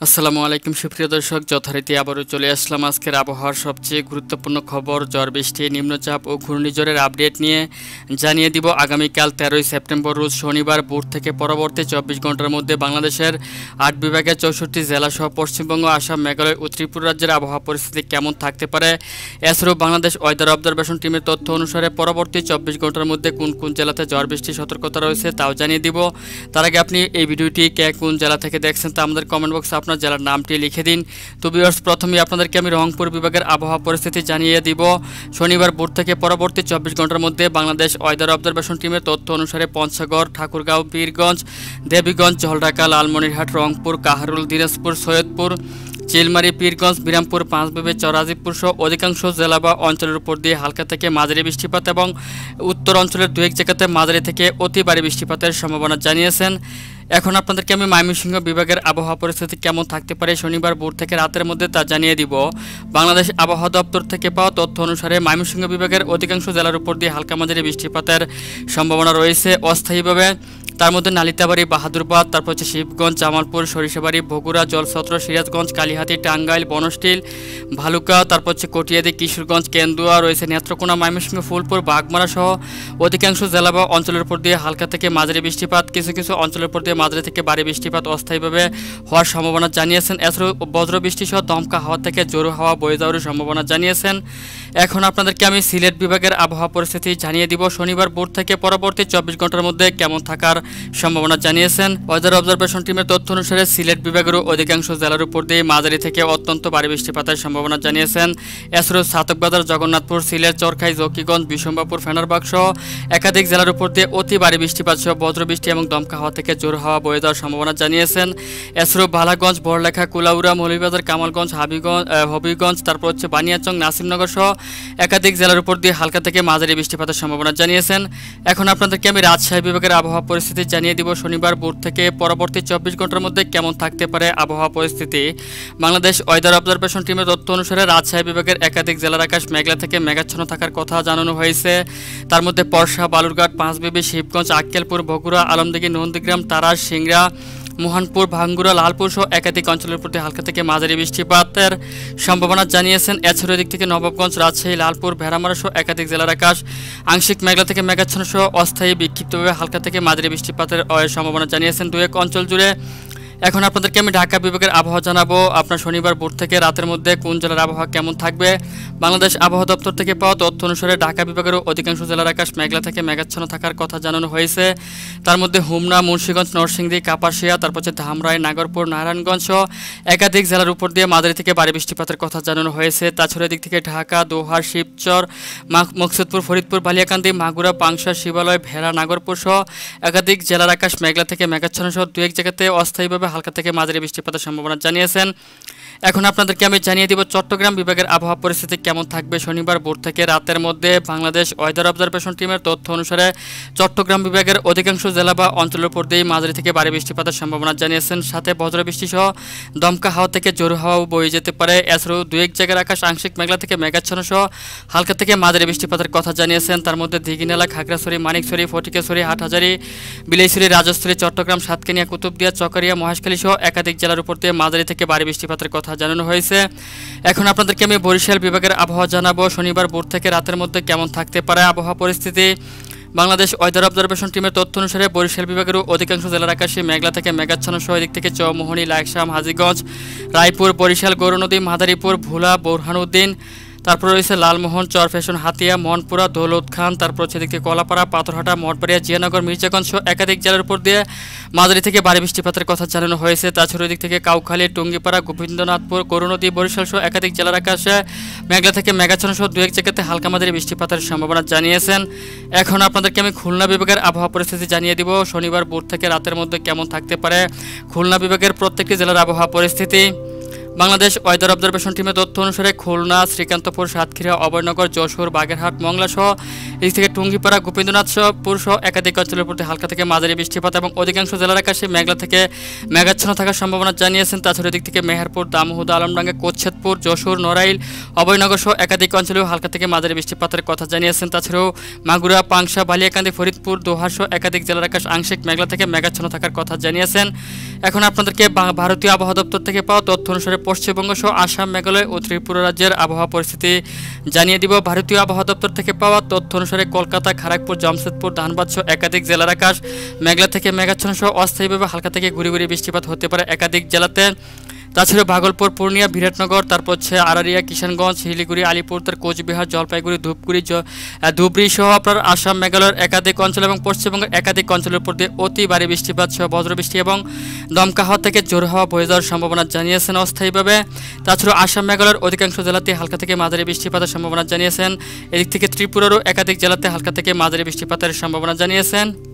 আসসালামু আলাইকুম সুপ্রিয় দর্শক, যথারীতি আবারও চলে আসলাম আজকের আবহাওয়ার সবচেয়ে গুরুত্বপূর্ণ খবর ঝড় বৃষ্টি, নিম্নচাপ ও ঘূর্ণিঝড়ের আপডেট নিয়ে জানিয়ে দিব। আগামীকাল 13ই সেপ্টেম্বর রোজ শনিবার ভোর থেকে পরবর্তী 24 ঘন্টার মধ্যে বাংলাদেশের 8 বিভাগের 64 জেলাসহ পশ্চিমবঙ্গ, আসাম, মেঘালয় ও ত্রিপুরা রাজ্যের আবহাওয়া পরিস্থিতি কেমন থাকতে পারে। এছাড়াও বাংলাদেশ ওয়েদার অবজারভেশন টিমের তথ্য অনুসারে পরবর্তী 24 ঘন্টার মধ্যে কোন কোন জেলাতে ঝড় বৃষ্টির সতর্কতা রয়েছে তাও জানিয়ে দিব। তার আগে আপনি এই ভিডিওটি কে কোন জেলা থেকে দেখছেন তা আমাদের কমেন্ট বক্সে আপনার জেলার নামটি লিখে দিন। তো ভিউয়ার্স, প্রথমেই আপনাদেরকে আমি রংপুর বিভাগের আবহাওয়া পরিস্থিতি জানিয়ে দিব। শনিবার ভোর থেকে পরবর্তী 24 ঘন্টার মধ্যে বাংলাদেশ ওয়েদার অবজারভেশন টিমের তথ্য অনুসারে পঞ্চগড়, ঠাকুরগাঁও, পীরগঞ্জ, দেবীগঞ্জ, ঝলঢাকা, লালমনিরহাট, রংপুর, কাহারুল, দিনাজপুর, সৈয়দপুর, চিলমারি, পীরগঞ্জ, বিরামপুর, পাঁচবিবি, চরাজিপুর সহ অধিকাংশ জেলা বা অঞ্চলের উপর দিয়ে হালকা থেকে মাঝারি বৃষ্টিপাত এবং উত্তর অঞ্চলের দু এক জায়গাতে মাঝারি থেকে অতি ভারী বৃষ্টিপাতের সম্ভাবনা জানিয়েছেন। এখন আপনাদেরকে আমি ময়মনসিংহ বিভাগের আবহাওয়া পরিস্থিতি কেমন থাকতে পারে শনিবার ভোর থেকে রাতের মধ্যে তা জানিয়ে দিব। বাংলাদেশ আবহাওয়া দপ্তর থেকে পাওয়া তথ্য অনুসারে ময়মনসিংহ বিভাগের অধিকাংশ জেলার উপর দিয়ে হালকা মাঝারি বৃষ্টিপাতের সম্ভাবনা রয়েছে অস্থায়ীভাবে। তার মধ্যে নালিতাবাড়ি, বাহাদুরবাদ, তারপর হচ্ছে শিবগঞ্জ, জামালপুর, সরিষাবাড়ি, বগুড়া, জলছত্র, সিরাজগঞ্জ, কালিহাতী, টাঙ্গাইল, বনস্টিল, ভালুকা, তারপর হচ্ছে কটিয়াদি, কিশোরগঞ্জ, কেন্দুয়া রয়েছে, নেত্রকোনা, ময়মনসিংহ, ফুলপুর, বাগমারা সহ অধিকাংশ জেলা বা অঞ্চলের উপর দিয়ে হালকা থেকে মাঝারি বৃষ্টিপাত, কিছু কিছু অঞ্চলের উপর দিয়ে মাঝারি থেকে ভারী বৃষ্টিপাত অস্থায়ীভাবে হওয়ার সম্ভাবনা জানিয়েছেন। এছাড়াও বজ্রবৃষ্টি সহ দমকা হাওয়া থেকে জোরো হাওয়া বয়ে যাওয়ার সম্ভাবনা জানিয়েছেন। এখন আপনাদেরকে আমি সিলেট বিভাগের আবহাওয়া পরিস্থিতি জানিয়ে দিব। শনিবার ভোর থেকে পরবর্তী 24 ঘন্টার মধ্যে কেমন থাকার সম্ভাবনা জানিয়েছেন। ওয়েদার অবজারভেশন টিমের তথ্য অনুসারে সিলেট বিভাগেরও অধিকাংশ জেলার উপর দিয়ে মাঝারি থেকে অত্যন্ত ভারী বৃষ্টিপাতের সম্ভাবনা জানিয়েছেন। এছাড়াও ছাতকবাজার, জগন্নাথপুর, সিলেট, চরখাই, জকিগঞ্জ, বিশম্বাপুর, ফেনারবাগ সহ একাধিক জেলার উপর দিয়ে অতি ভারী বৃষ্টিপাত সহ বজ্রবৃষ্টি এবং দমকা হাওয়া থেকে জোর হাওয়া বয়ে যাওয়ার সম্ভাবনা জানিয়েছেন। এছাড়াও বালাগঞ্জ, বড়লেখা, কুলাউড়া, মৌলভীবাজার, কামালগঞ্জ, হবিগঞ্জ, তারপর হচ্ছে বানিয়াচং, নাসিমনগর সহ একাধিক জেলার উপর দিয়ে হালকা থেকে মাঝারি বৃষ্টিপাতের সম্ভাবনা জানিয়েছেন। এখন আপনাদেরকে আমি রাজশাহী বিভাগের আবহাওয়া পরিস্থিতি জানিয়ে দিব। শনিবার ভোর থেকে পরবর্তী 24 ঘন্টার মধ্যে কেমন থাকতে পারে আবহাওয়া পরিস্থিতি। বাংলাদেশ ওয়েদার অবজারভেশন টিমের তথ্য অনুসারে রাজশাহী বিভাগের একাধিক জেলার আকাশ মেঘলা থেকে মেঘাচ্ছন্ন থাকার কথা জানানো হয়েছে। তার মধ্যে পরশা, বালুরঘাট, পাঁচবিবি, শিবগঞ্জ, আক্কেলপুর, বগুড়া, আলমদিঘি, নন্দীগ্রাম, তারাস, সিংড়া, মোহনপুর, ভাঙ্গুড়া, লালপুর সহ একাধিক অঞ্চলের প্রতি হালকা থেকে মাঝারি বৃষ্টিপাতের সম্ভাবনা জানিয়েছেন। এছাড়াও দিক থেকে নবাবগঞ্জ, রাজশাহী, লালপুর, ভেড়ামারা সহ একাধিক জেলার আকাশ আংশিক মেঘলা থেকে মেঘাচ্ছন্ন সহ অস্থায়ী বিক্ষিপ্তভাবে হালকা থেকে মাঝারি বৃষ্টিপাতের সম্ভাবনা জানিয়েছেন দু এক অঞ্চল জুড়ে। এখন আপনাদেরকে আমি ঢাকা বিভাগের আবহাওয়া জানাবো। আপনার শনিবার ভোর থেকে রাতের মধ্যে কোন জেলার আবহাওয়া কেমন থাকবে। বাংলাদেশ আবহাওয়া দপ্তর থেকে পাওয়া তথ্য অনুসারে ঢাকা বিভাগের অধিকাংশ জেলার আকাশ মেঘলা থেকে মেঘাচ্ছন্ন থাকার কথা জানানো হয়েছে। তার মধ্যে হোমনা, মুন্সিগঞ্জ, নরসিংদী, কাপাসিয়া, তারপর হচ্ছে ধামরাই, নাগরপুর, নারায়ণগঞ্জ সহ একাধিক জেলার উপর দিয়ে মাঝারি থেকে ভারী বৃষ্টিপাতের কথা জানানো হয়েছে। তাছাড়া দিক থেকে ঢাকা, দোহার, শিবচর, মকসুদপুর, ফরিদপুর, বালিয়াকান্দি, মাগুরা, পাংশা, শিবালয়, ভেড়া, নাগরপুর সহ একাধিক জেলার আকাশ মেঘলা থেকে মেঘাচ্ছন্ন সহ দু এক জায়গাতে অস্থায়ীভাবে হালকা থেকে মাঝারি বৃষ্টিপাতের সম্ভাবনা জানিয়েছেন। এখন আপনাদেরকে আমি জানিয়ে দিব চট্টগ্রাম বিভাগের আবহাওয়া পরিস্থিতি কেমন থাকবে শনিবার ভোর থেকে রাতের মধ্যে। বাংলাদেশ ওয়েদার অবজারভেশন টিমের তথ্য অনুসারে চট্টগ্রাম বিভাগের অধিকাংশ জেলা বা অঞ্চলের উপর দিয়ে মাঝারি থেকে ভারী বৃষ্টিপাতের সম্ভাবনা জানিয়েছেন। সাথে বজ্রবৃষ্টি সহ দমকা হাওয়া থেকে জোর হাওয়াও বয়ে যেতে পারে। এছাড়াও দু এক জায়গার আকাশ আংশিক মেঘলা থেকে মেঘাচ্ছন্ন সহ হালকা থেকে মাঝারি বৃষ্টিপাতের কথা জানিয়েছেন। তার মধ্যে দিঘিনালা, খাগড়াছড়ি, মানিকছড়ি, ফটিকেছড়ি, হাটহাজারী, বিলাইছড়ি, রাজস্থলী, চট্টগ্রাম, সাতকানিয়া, কুতুবদিয়া, চকরিয়া, মহেশখালী সহ একাধিক জেলার উপর দিয়ে মাঝারি থেকে ভারী বৃষ্টিপাতের কথা জানানো হয়েছে। এখন আপনাদেরকে আমি বরিশাল বিভাগের আবহাওয়া জানাবো। শনিবার ভোর থেকে রাতের মধ্যে কেমন থাকতে পারে আবহাওয়া পরিস্থিতি। বাংলাদেশ ওয়েদার অবজারভেশন টিমের তথ্য অনুসারে বরিশাল বিভাগের অধিকাংশ জেলার আকাশে মেঘলা থেকে মেঘাচ্ছন্ন সহ এদিক থেকে চৌমোহনী, লাকসাম, হাজীগঞ্জ, রায়পুর, বরিশাল, গৌরনদী, মাদারীপুর, ভোলা, বোরহানউদ্দিন, তারপর রয়েছে লালমোহন, চরফ্যাশন, হাতিয়া, মনপুরা, দৌলত খান, তারপর হচ্ছে দিকে কলাপাড়া, পাথরহাটা, মঠবাড়িয়া, জিয়ানগর, মির্জাগঞ্জ সহ একাধিক জেলার উপর দিয়ে মাঝারি থেকে ভারী বৃষ্টিপাতের কথা জানানো হয়েছে। তাছাড়া দিক থেকে কাউখালী, টুঙ্গিপাড়া, গোবিন্দনাথপুর, করুণদী, বরিশাল সহ একাধিক জেলার আকাশে মেঘলা থেকে মেঘাচ্ছন্ন সহ দু এক জায়গাতে হালকা মাঝারি বৃষ্টিপাতের সম্ভাবনা জানিয়েছেন। এখন আপনাদেরকে আমি খুলনা বিভাগের আবহাওয়া পরিস্থিতি জানিয়ে দিব। শনিবার ভোর থেকে রাতের মধ্যে কেমন থাকতে পারে খুলনা বিভাগের প্রত্যেকটি জেলার আবহাওয়া পরিস্থিতি। বাংলাদেশ ওয়েদার অবজারভেশন টিমের তথ্য অনুসারে খুলনা, শ্রীকান্তপুর, সাতক্ষীরা, অভয়নগর, যশোর, বাগেরহাট, মংলা সহ এদিক থেকে টুঙ্গিপাড়া গোপীন্দ্রনাথপুর সহ একাধিক অঞ্চলের প্রতি হালকা থেকে মাঝারি বৃষ্টিপাত এবং অধিকাংশ জেলার আকাশে মেঘলা থেকে মেঘাচ্ছন্ন থাকার সম্ভাবনা জানিয়েছেন। তাছাড়া এদিক থেকে মেহেরপুর, দামোহদা, আলমডাঙ্গা, কোচ্ছেদপুর, যশোর, নড়াইল, অভয়নগর সহ একাধিক অঞ্চলেও হালকা থেকে মাঝারি বৃষ্টিপাতের কথা জানিয়েছেন। তাছাড়াও মাগুরা, পাংশা, বালিয়াকান্দি, ফরিদপুর, দোহা সহ একাধিক জেলার আকাশ আংশিক মেঘলা থেকে মেঘাচ্ছন্ন থাকার কথা জানিয়েছেন। এখন আপনাদেরকে ভারতীয় আবহাওয়া দপ্তর থেকে পাওয়া তথ্য অনুসারে পশ্চিমবঙ্গ সহ আসাম, মেঘালয় ও ত্রিপুরা রাজ্যের আবহাওয়া পরিস্থিতি জানিয়ে দিব। ভারতীয় আবহাওয়া দপ্তর থেকে পাওয়া তথ্য অনুসারে কলকাতা, খড়গপুর, জামশেদপুর, ধানবাদ সহ একাধিক জেলার আকাশ মেঘলা থেকে মেঘাচ্ছন্ন সহ অস্থায়ীভাবে হালকা থেকে গুড়ি গুড়ি বৃষ্টিপাত হতে পারে একাধিক জেলাতে। তাছাড়া ভাগলপুর, পূর্ণিয়া, বিরাটনগর, তারপর হচ্ছে আরারিয়া, কিষানগঞ্জ, শিলিগুড়ি, আলিপুর, তার কোচবিহার, জলপাইগুড়ি, ধুবড়ি সহ আপনার আসাম, মেঘালয়ের একাধিক অঞ্চল এবং পশ্চিমবঙ্গের একাধিক অঞ্চলের উপর দিয়ে অতি ভারী বৃষ্টিপাত সহ বজ্রবৃষ্টি এবং দমকা হাওয়া থেকে জোর হাওয়া বয়ে যাওয়ার সম্ভাবনা জানিয়েছেন অস্থায়ীভাবে। তাছাড়া আসাম, মেঘালয়ের অধিকাংশ জেলাতে হালকা থেকে মাঝারি বৃষ্টিপাতের সম্ভাবনা জানিয়েছেন। এদিক থেকে ত্রিপুরারও একাধিক জেলাতে হালকা থেকে মাঝারি বৃষ্টিপাতের সম্ভাবনা জানিয়েছেন।